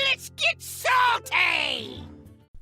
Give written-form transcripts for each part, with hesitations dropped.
Let's get salty!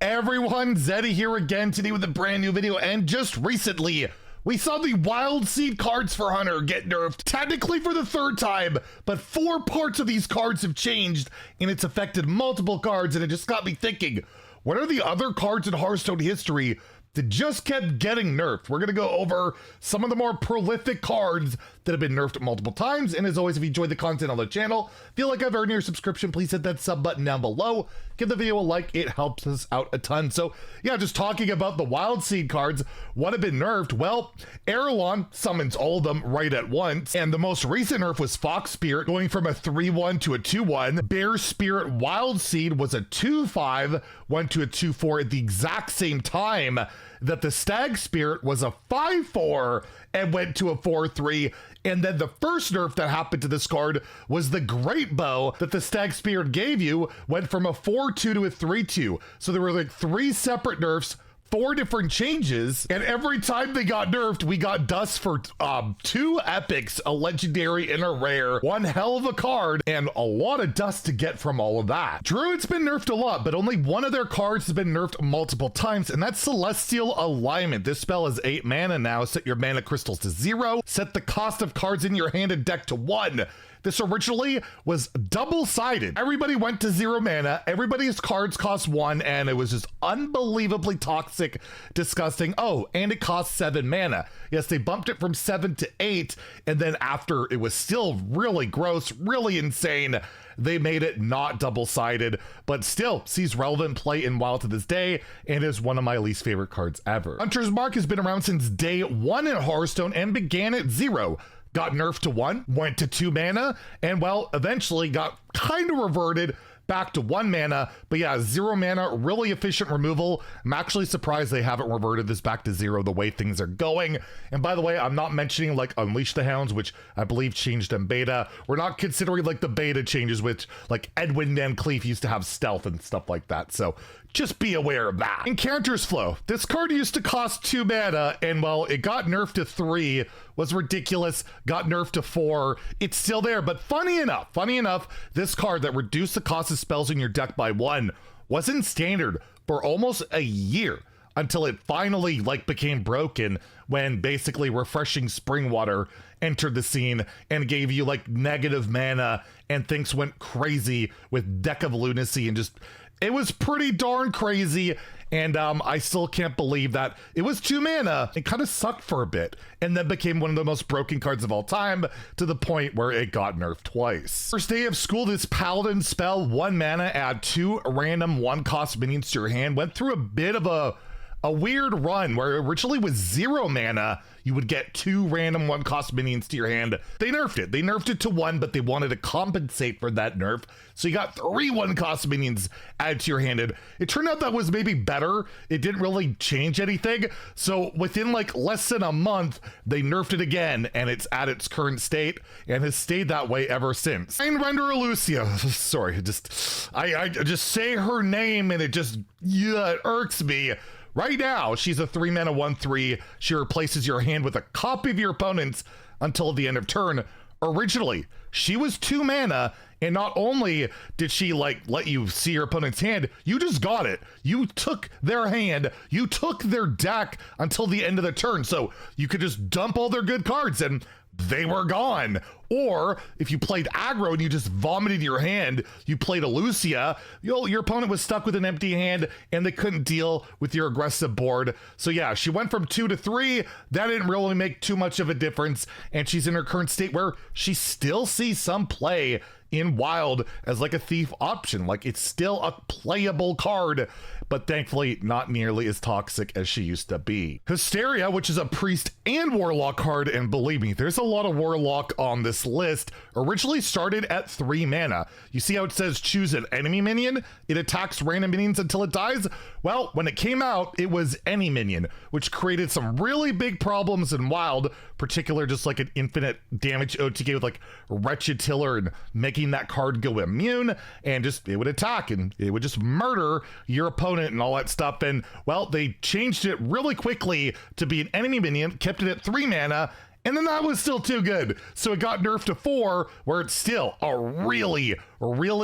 Everyone, Zeddy here again today with a brand new video, and just recently, we saw the Wild Seed cards for Hunter get nerfed, technically for the third time, but 4 parts of these cards have changed, and it's affected multiple cards, and it just got me thinking, what are the other cards in Hearthstone history that just kept getting nerfed? We're going to go over some of the more prolific cards that have been nerfed multiple times, and as always, if you enjoy the content on the channel, feel like I've earned your subscription, please hit that sub button down below, give the video a like, it helps us out a ton. So yeah, just talking about the Wild Seed cards, what have been nerfed? Well, Erelon summons all of them right at once, and the most recent nerf was Fox Spirit, going from a 3-1 to a 2-1. Bear Spirit Wild Seed was a 2-5, went to a 2-4 at the exact same time that the Stag Spirit was a 5-4 and went to a 4-3. And then the first nerf that happened to this card was the Great Bow that the Stag Spirit gave you, went from a 4-2 to a 3-2. So there were like 3 separate nerfs, 4 different changes, and every time they got nerfed, we got dust for 2 epics, a legendary and a rare. One hell of a card, and a lot of dust to get from all of that. Druid's been nerfed a lot, but only one of their cards has been nerfed multiple times, and that's Celestial Alignment. This spell is 8 mana now. Set your mana crystals to 0. Set the cost of cards in your hand and deck to 1. This originally was double-sided. Everybody went to 0 mana, everybody's cards cost 1, and it was just unbelievably toxic, disgusting. Oh, and it cost 7 mana. Yes, they bumped it from 7 to 8, and then after it was still really gross, really insane, they made it not double-sided, but still sees relevant play in WoW to this day, and is one of my least favorite cards ever. Hunter's Mark has been around since day 1 in Hearthstone and began at 0. Got nerfed to 1, went to 2 mana, and well, eventually got kind of reverted back to 1 mana, but yeah, 0 mana, really efficient removal. I'm actually surprised they haven't reverted this back to 0 the way things are going. And by the way, I'm not mentioning like Unleash the Hounds, which I believe changed in beta. We're not considering like the beta changes, which like Edwin and Cleef used to have stealth and stuff like that, so just be aware of that. Incanter's Flow. This card used to cost 2 mana, and well, it got nerfed to 3, was ridiculous, got nerfed to 4. It's still there, but funny enough, this card that reduced the cost of spells in your deck by 1 was in standard for almost a year, until it finally like became broken when basically Refreshing Spring Water entered the scene and gave you like negative mana, and things went crazy with Deck of Lunacy, and just it was pretty darn crazy. And I still can't believe that it was 2 mana. It kind of sucked for a bit, and then became one of the most broken cards of all time, to the point where it got nerfed twice. First day of school, this Paladin spell, 1 mana, add 2 random 1-cost minions to your hand, went through a bit of a weird run where it originally was 0 mana. You would get 2 random 1-cost minions to your hand. They nerfed it. They nerfed it to 1, but they wanted to compensate for that nerf. So you got 3 1-cost minions added to your hand. And it turned out that was maybe better. It didn't really change anything. So within like less than a month, they nerfed it again, and it's at its current state and has stayed that way ever since. Render Lucia. Sorry, I just say her name and it just it irks me. Right now, she's a 3 mana 1/3. She replaces your hand with a copy of your opponent's until the end of turn. Originally, she was 2 mana, and not only did she like let you see your opponent's hand, you just got it. You took their hand, you took their deck until the end of the turn, so you could just dump all their good cards and they were gone. Or if you played aggro and you just vomited your hand, you played a Lucia, your opponent was stuck with an empty hand and they couldn't deal with your aggressive board. So yeah, she went from 2 to 3. That didn't really make too much of a difference, and she's in her current state where she still sees some play in Wild as like a thief option. Like, it's still a playable card, but thankfully not nearly as toxic as she used to be. Hysteria, which is a priest and warlock card, and believe me, there's a lot of warlock on this list, originally started at 3 mana. You see how it says choose an enemy minion? It attacks random minions until it dies? Well, when it came out, it was any minion, which created some really big problems in Wild, particular just like an infinite damage OTK with like Wretched Tiller and making that card go immune, and just it would attack and it would just murder your opponent and all that stuff. And well, they changed it really quickly to be an enemy minion, kept it at 3 mana, And then that was still too good. So it got nerfed to 4, where it's still a really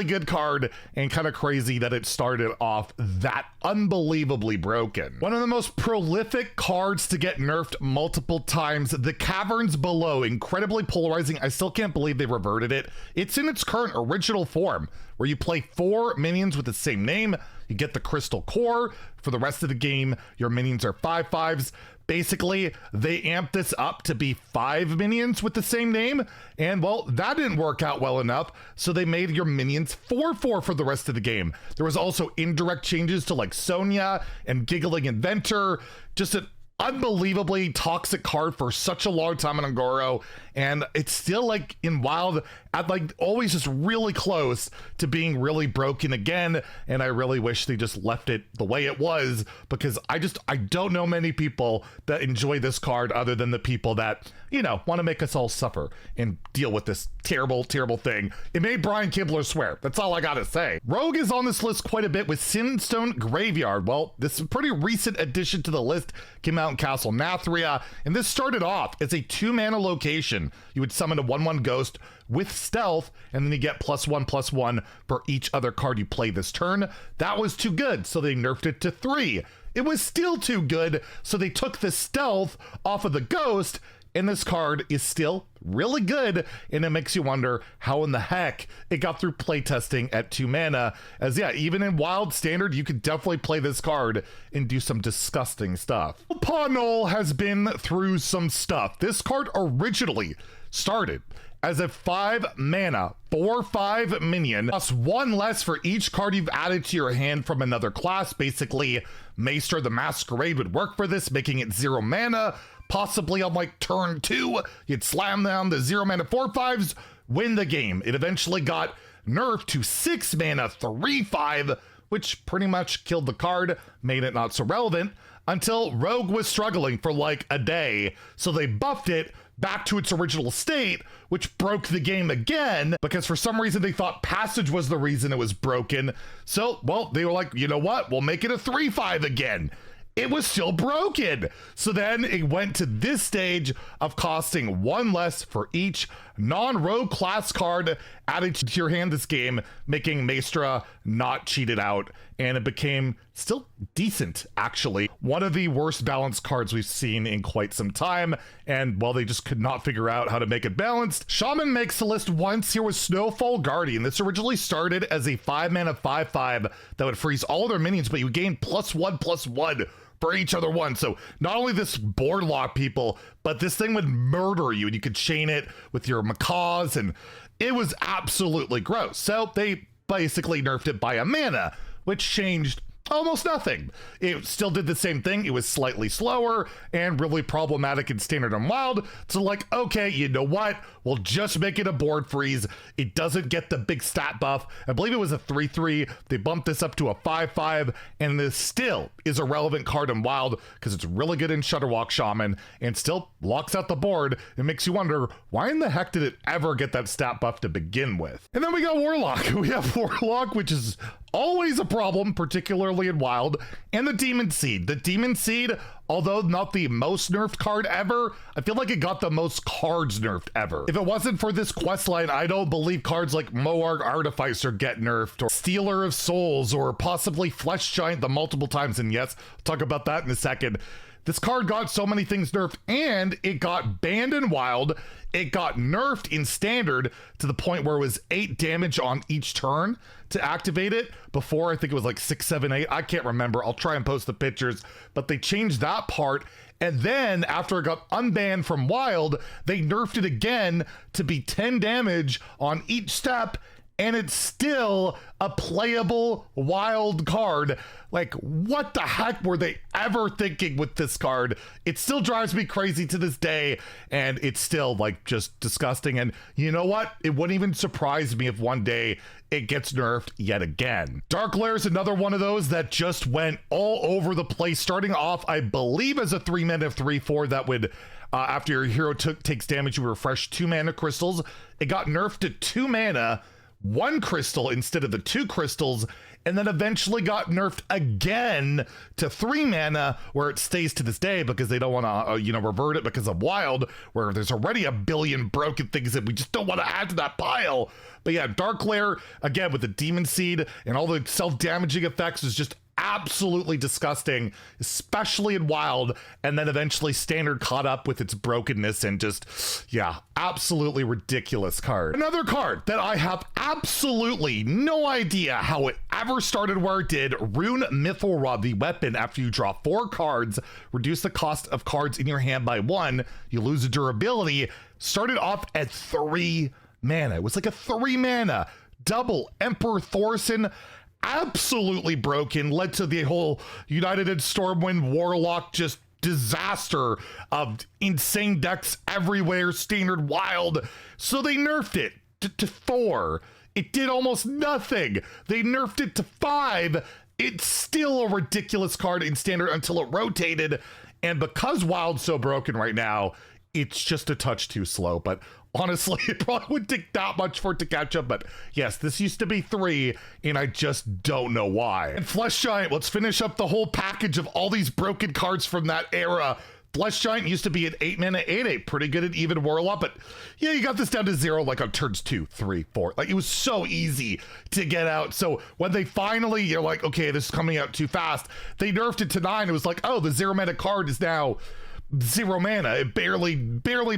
good card, and kind of crazy that it started off that unbelievably broken. One of the most prolific cards to get nerfed multiple times, the Caverns Below, incredibly polarizing. I still can't believe they reverted it. It's in its current original form, where you play 4 minions with the same name, you get the crystal core. For the rest of the game, your minions are 5/5s. Basically, they amped this up to be 5 minions with the same name, and well, that didn't work out well enough, so they made your minions 4/4 for the rest of the game. There was also indirect changes to like Sonya and Giggling Inventor, just an unbelievably toxic card for such a long time in Angoro, and it's still like in Wild at like always just really close to being really broken again, and I really wish they just left it the way it was, because I don't know many people that enjoy this card other than the people that, you know, want to make us all suffer and deal with this terrible thing. It made Brian Kibler swear. That's all I gotta say. Rogue is on this list quite a bit with Sinstone Graveyard. Well, this is a pretty recent addition to the list, came out in Castle Nathria, and this started off as a 2-mana location. You would summon a 1/1 ghost with stealth, and then you get +1/+1 for each other card you play this turn. That was too good, so they nerfed it to 3. It was still too good, so they took the stealth off of the ghost, and this card is still really good, and it makes you wonder how in the heck it got through playtesting at 2 mana, as yeah, even in Wild Standard, you could definitely play this card and do some disgusting stuff. Pawnol has been through some stuff. This card originally started as a 5 mana, 4/5 minion, plus 1 less for each card you've added to your hand from another class. Basically, Maestra the Masquerade would work for this, making it 0 mana. Possibly on like turn 2, you'd slam down the 0 mana 4/5s, win the game. It eventually got nerfed to 6 mana 3/5, which pretty much killed the card, made it not so relevant, until Rogue was struggling for like a day, so they buffed it back to its original state, which broke the game again, because for some reason they thought passage was the reason it was broken. So, well, they were like, you know what, we'll make it a 3/5 again. It was still broken. So then it went to this stage of costing 1 less for each non-rogue class card added to your hand this game, making Maestra not cheated out, and it became still decent, actually. One of the worst balanced cards we've seen in quite some time, and well, they just could not figure out how to make it balanced. Shaman makes the list once here with Snowfall Guardian. This originally started as a 5 mana 5/5 that would freeze all their minions, but you gain +1/+1 for each other one. So not only this board lock people, but this thing would murder you, and you could chain it with your macaws, and it was absolutely gross. So they basically nerfed it by a mana, which changed almost nothing. It still did the same thing. It was slightly slower and really problematic in Standard and Wild. So like, okay, you know what? We'll just make it a board freeze. It doesn't get the big stat buff. I believe it was a 3/3. They bumped this up to a 5/5, and this still is a relevant card in Wild because it's really good in Shudderwalk Shaman and still locks out the board. It makes you wonder, why in the heck did it ever get that stat buff to begin with? And then we got Warlock. We have Warlock, which is always a problem, particularly in Wild, and the Demon Seed. The Demon Seed, although not the most nerfed card ever, I feel like it got the most cards nerfed ever. If it wasn't for this questline, I don't believe cards like Moarg Artificer get nerfed, or Stealer of Souls, or possibly Flesh Giant the multiple times, and yes, I'll talk about that in a second. This card got so many things nerfed, and it got banned in Wild. It got nerfed in Standard to the point where it was 8 damage on each turn to activate it. Before, I think it was like 6, 7, 8. I can't remember. I'll try and post the pictures. But they changed that part. And then after it got unbanned from Wild, they nerfed it again to be 10 damage on each step. And it's still a playable Wild card. Like, what the heck were they ever thinking with this card? It still drives me crazy to this day, and it's still like just disgusting. And you know what? It wouldn't even surprise me if one day it gets nerfed yet again. Dark Lair is another one of those that just went all over the place, starting off, I believe, as a 3 mana 3/4 that would, after your hero takes damage, you refresh 2 mana crystals. It got nerfed to 2 mana 1 crystal instead of the 2 crystals, and then eventually got nerfed again to 3 mana, where it stays to this day because they don't want to, revert it because of Wild, where there's already a billion broken things that we just don't want to add to that pile. But yeah, Dark Lair, again, with the Demon Seed and all the self-damaging effects, is just absolutely disgusting, especially in Wild, and then eventually Standard caught up with its brokenness and just, yeah, absolutely ridiculous card. Another card that I have absolutely no idea how it ever started where it did, Rune Mythril Rod, the weapon. After you draw 4 cards, reduce the cost of cards in your hand by 1, you lose the durability, started off at 3 mana. It was like a 3 mana double Emperor Thorson. Absolutely broken, led to the whole United in Stormwind Warlock just disaster of insane decks everywhere, Standard Wild. So they nerfed it to 4. It did almost nothing. They nerfed it to 5. It's still a ridiculous card in Standard until it rotated. And because Wild's so broken right now, it's just a touch too slow. But honestly, it probably wouldn't take that much for it to catch up. But yes, this used to be 3, and I just don't know why. And Flesh Giant, let's finish up the whole package of all these broken cards from that era. Flesh Giant used to be an 8 mana 8/8, pretty good at even Warlock, but yeah, you got this down to 0 like on turns 2, 3, 4. Like, it was so easy to get out. So when they finally, you're like, okay, this is coming out too fast, they nerfed it to 9. It was like, oh, the 0 mana card is now 0 mana. It barely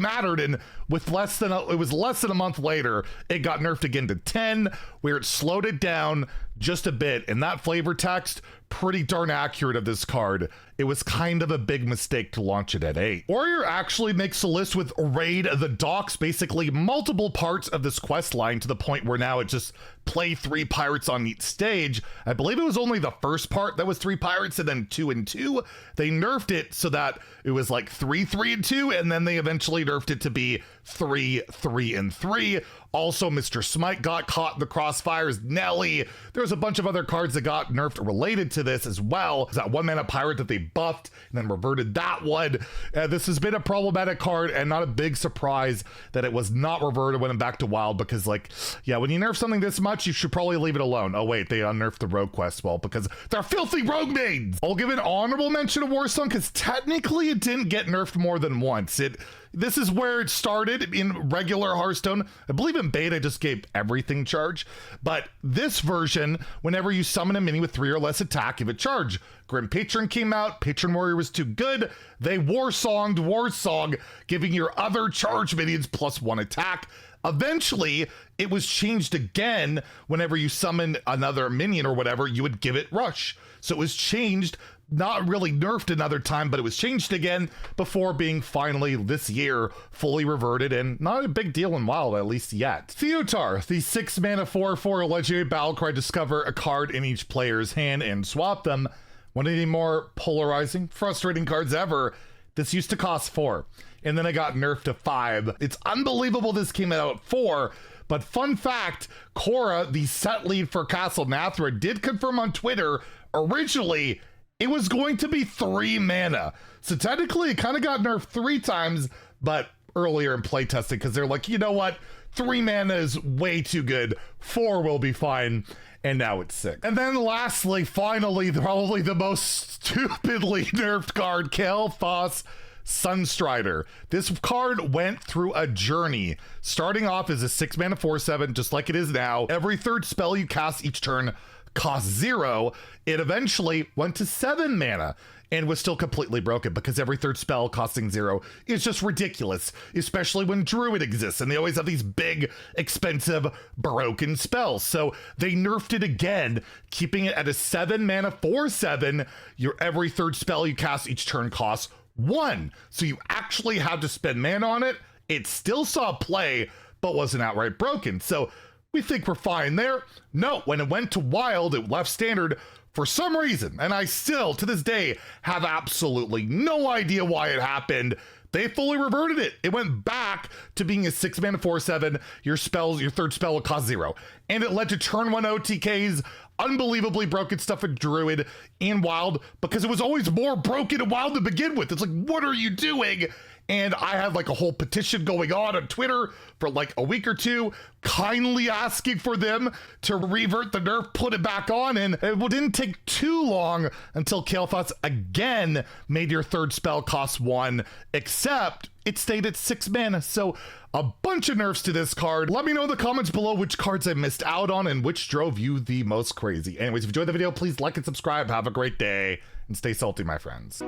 mattered, and with it was less than a month later, it got nerfed again to 10, where it slowed it down just a bit. And that flavor text, pretty darn accurate of this card. It was kind of a big mistake to launch it at 8. Warrior actually makes a list with Raid the Docks, basically multiple parts of this quest line, to the point where now it just play 3 pirates on each stage. I believe it was only the first part that was 3 pirates, and then 2 and 2. They nerfed it so that it was like 3, 3 and 2, and then they eventually nerfed it to be 3, 3 and 3. Also, Mr. Smite got caught in the crossfires. Nelly. There's a bunch of other cards that got nerfed related to this as well. There's that 1 mana pirate that they buffed and then reverted that one. This has been a problematic card, and not a big surprise that it was not reverted when it back to Wild, because, like, yeah, when you nerf something this much, you should probably leave it alone. Oh wait, they unnerfed the rogue quest, well, because they're filthy rogue mains. I'll give an honorable mention to Warstone because technically it didn't get nerfed more than once. This is where it started in regular Hearthstone. I believe in beta just gave everything charge, but this version, whenever you summon a mini with 3 or less attack, give it charge. Grim Patron came out, Patron Warrior was too good, they Warsonged Warsong, giving your other charge minions +1 attack. Eventually, it was changed again. Whenever you summon another minion or whatever, you would give it rush. So it was changed, not really nerfed another time, but it was changed again before being finally this year fully reverted, and not a big deal in Wild, at least yet. Theotar, the 6 mana 4/4 legendary battlecry. Discover a card in each player's hand and swap them. One of the more polarizing, frustrating cards ever. This used to cost 4, and then it got nerfed to 5. It's unbelievable this came out at 4, but fun fact, Cora, the set lead for Castle Nathra, did confirm on Twitter, originally, it was going to be 3 mana. So technically, it kind of got nerfed 3 times, but earlier in playtesting, because they're like, you know what? 3 mana is way too good. 4 will be fine. And now it's 6. And then lastly, finally, probably the most stupidly nerfed card, Kael'thas Sunstrider. This card went through a journey, starting off as a 6 mana 4/7, just like it is now. Every 3rd spell you cast each turn costs 0. It eventually went to 7 mana and was still completely broken, because every 3rd spell costing 0 is just ridiculous, especially when Druid exists and they always have these big, expensive, broken spells. So they nerfed it again, keeping it at a 7 mana 4/7. Your every 3rd spell you cast each turn costs 1. So you actually had to spend mana on it. It still saw play, but wasn't outright broken. So we think we're fine there. No, when it went to Wild, it left Standard for some reason, and I still, to this day, have absolutely no idea why it happened. They fully reverted it. It went back to being a 6 mana 4/7. Your 3rd spell will cost 0. And it led to turn 1 OTKs, unbelievably broken stuff in Druid and Wild, because it was always more broken in Wild to begin with. It's like, what are you doing? And I had like a whole petition going on Twitter for like a week or two, kindly asking for them to revert the nerf, put it back on, and it didn't take too long until Kael'thas again made your third spell cost 1, except it stayed at 6 mana. So a bunch of nerfs to this card. Let me know in the comments below which cards I missed out on and which drove you the most crazy. Anyways, if you enjoyed the video, please like and subscribe. Have a great day and stay salty, my friends.